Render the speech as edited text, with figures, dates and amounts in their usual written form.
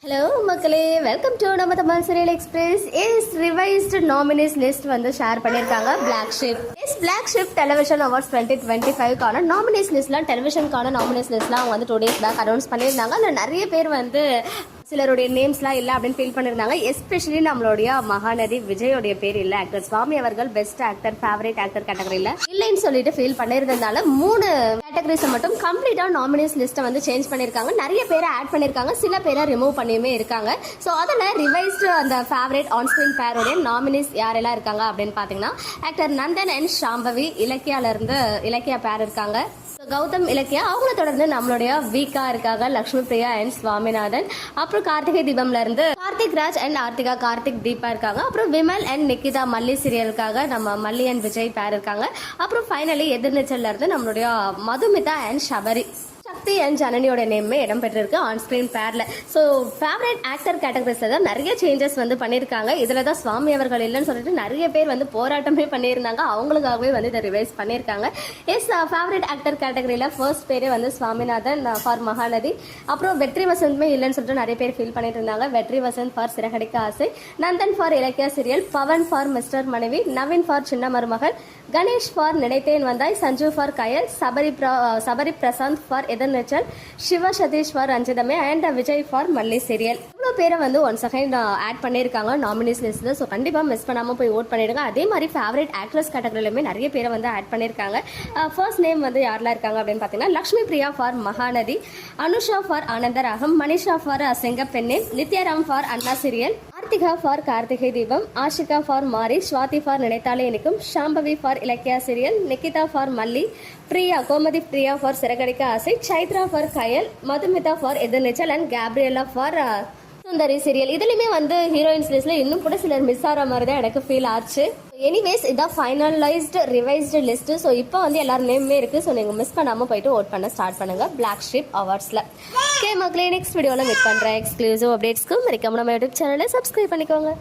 Hello மக்களே, welcome to நம்ம Tamil serial express. Revised nominees list வந்து ஷேர் பண்ணியிருக்காங்க black sheep. Black sheep television awards 2025க்கான நாமினேஸ் லிஸ்ட்லாம், டெலிவிஷனுக்கான நாமினேஸ் லிஸ்ட்லாம் அவங்க வந்து 2 days பேக் அனௌன்ஸ் பண்ணியிருந்தாங்க. அதில் நிறைய பேர் வந்து சிலருடைய நேம்ஸ்லாம் இல்லை அப்படின்னு ஃபீல் பண்ணியிருந்தாங்க. எஸ்பெஷலி நம்மளுடைய மகாநதி விஜயோடைய பேர் இல்லை. ஆக்டர் சுவாமி அவர்கள் பெஸ்ட் ஆக்டர், ஃபேவரட் ஆக்டர் கேட்டகரியில் இல்லைன்னு சொல்லிட்டு ஃபீல் பண்ணியிருந்ததுனால 3 கேட்டகரிஸை மட்டும் கம்ப்ளீட்டாக நாமினேஸ் லிஸ்ட்டை வந்து சேஞ்ச் பண்ணியிருக்காங்க. நிறைய பேரை ஆட் பண்ணியிருக்காங்க, சில பேரை ரிமூவ் பண்ணியுமே இருக்காங்க. ஸோ அதில் ரிவைஸ்டு அந்த ஃபேவரட் ஆன்ஸ்கிரீன் பேருடைய நாமினேஸ் யாரெல்லாம் இருக்காங்க அப்படின்னு பார்த்தீங்கன்னா, ஆக்டர் நந்தன் அண்ட் ஷாம்பவி, இலக்கியா பேர் இருக்காங்க. கௌதம் இலக்கியா, அவங்கள தொடர்ந்து நம்மளுடைய வீக்கா இருக்காங்க லக்ஷ்மி பிரியா அண்ட் சுவாமிநாதன். அப்புறம் கார்த்திகை தீபம்ல இருந்து கார்த்திக் ராஜ் அண்ட் ஆர்த்திகா, கார்த்திக் தீபா இருக்காங்க. அப்புறம் விமல் அண்ட் நிக்கிதா மல்லி சீரியலுக்காக நம்ம மல்லி அண்ட் விஜய் பேர் இருக்காங்க. அப்புறம் ஃபைனலி எதிர்நீச்சல்ல இருந்து நம்மளுடைய மதுமிதா அண்ட் ஷபரி, சக்தி அண்ட் ஜனனியோட நேமே இடம் பெற்றிருக்கு ஆன் ஸ்கிரீன் பேர்ல. ஸோ ஃபேவரட் ஆக்டர் கேட்டகரிஸ்ல தான் நிறைய சேஞ்சஸ் வந்து பண்ணியிருக்காங்க. இதில் தான் சுவாமி அவர்கள் இல்லைன்னு சொல்லிட்டு நிறைய பேர் வந்து போராட்டமே பண்ணியிருந்தாங்க. அவங்களுக்காகவே வந்து இதை ரிவைஸ் பண்ணியிருக்காங்க. ஃபேவரட் ஆக்டர் கேட்டகரியில் ஃபர்ஸ்ட் பேரே வந்து சுவாமிநாதன் ஃபார் மகாநதி. அப்புறம் வெற்றி வசந்தமே இல்லைன்னு சொல்லிட்டு நிறைய பேர் ஃபீல் பண்ணிட்டு இருந்தாங்க. வெற்றி Vasanth for Siragadikka Aasai, Nandhan for Ilakkiya serial, Pavan for mister Manaivi, Naveen for Chinna Marumagal, Ganesh for Ninaithen Vandhai, Sanju for Kayal, Sabari Prashanth for Ethirneechal, Siva Sathish for Ranjithame and Vijay for Malli serial. இவ்வளோ பேரை வந்து ஒன் செகண்ட் ஆட் பண்ணியிருக்காங்க நாமினேஸ் லிஸ்ட்டில். ஸோ கண்டிப்பாக மிஸ் பண்ணாமல் போய் ஓட் பண்ணிடுங்க. அதே மாதிரி ஃபேவரட் ஆக்ட்ரஸ் கேட்டகரியிலுமே நிறைய பேரை வந்து ஆட் பண்ணியிருக்காங்க. ஃபர்ஸ்ட் நேம் வந்து யாரெல்லாம் இருக்காங்க அப்படின்னு பார்த்தீங்கன்னா, Lakshmi Priya for Mahanadi, Anusha for Anandaragam, Manisha for Sengappenne, Nithyaram for Anna serial, Aarthika for Karthigai Deepam, Ashika for Maari, Swathi for Ninaithale Inikkum, Shambavi for Ilakkiya serial, Nikitha for Malli, Priya Gomathi Priya for Siragadikka Aasai, Chaitra for Kayal, Madhumitha for Ethirneechal and Gabriella for Sundari serial. இதுலையுமே வந்து ஹீரோயின்ஸ் லிஸ்ட்ல இன்னும் கூட சிலர் மிஸ் ஆகிற மாதிரி தான் எனக்கு ஃபீல் ஆச்சு. எனிவேஸ், இதான் ஃபைனலைஸ்டு ரிவைஸ்டு லிஸ்ட். ஸோ இப்போ வந்து எல்லாரும் நேமே இருக்கு. ஸோ நீங்கள் மிஸ் பண்ணாமல் போயிட்டு ஓட் பண்ண ஸ்டார்ட் பண்ணுங்க பிளாக் ஷிப் அவார்ட்ஸில். ஓகே மக்களே, நெக்ஸ்ட் வீடியோவில் மீட் பண்ணுறேன். எக்ஸ்க்ளூசிவ் அப்டேட்ஸ்க்கு மறக்காம நம்ம யூடியூப் சேனலை சப்ஸ்கிரைப் பண்ணிக்கோங்க.